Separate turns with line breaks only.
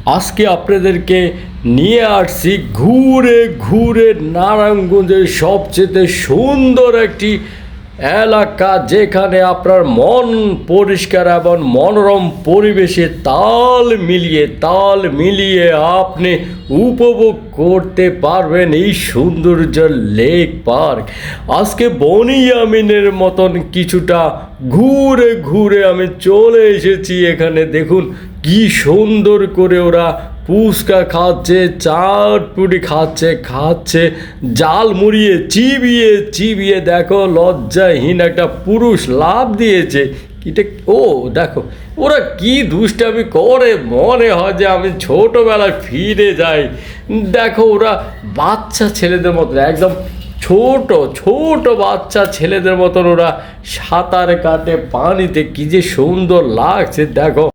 আজকে আপনাদেরকে নিয়ে আসছি ঘুরে ঘুরে নারায়ণগঞ্জের সবচেয়ে সুন্দর একটি এলাকা, যেখানে আপনার মন পরিষ্কার এবং মনোরম পরিবেশে তাল মিলিয়ে আপনি উপভোগ করতে পারবেন এই সৌন্দর্য লেক পার্ক। আজকে বনিয়ামিনের মতন কিছুটা ঘুরে ঘুরে আমি চলে এসেছি এখানে। দেখুন কি সুন্দর করে ওরা ফুচকা খাচ্ছে, চাটপুরি খাচ্ছে জাল মুড়িয়ে চিবিয়ে চিবিয়ে। দেখো লজ্জাহীন একটা পুরুষ লাভ দিয়েছে। এটা ও দেখো ওরা কি দুষ্টামি করে, মনে হয় যে আমি ছোটোবেলায় ফিরে যাই। দেখো ওরা বাচ্চা ছেলেদের মতো, একদম ছোট ছোট বাচ্চা ছেলেদের মতন ওরা সাঁতার কাটে পানিতে, কি যে সুন্দর লাগছে। দেখো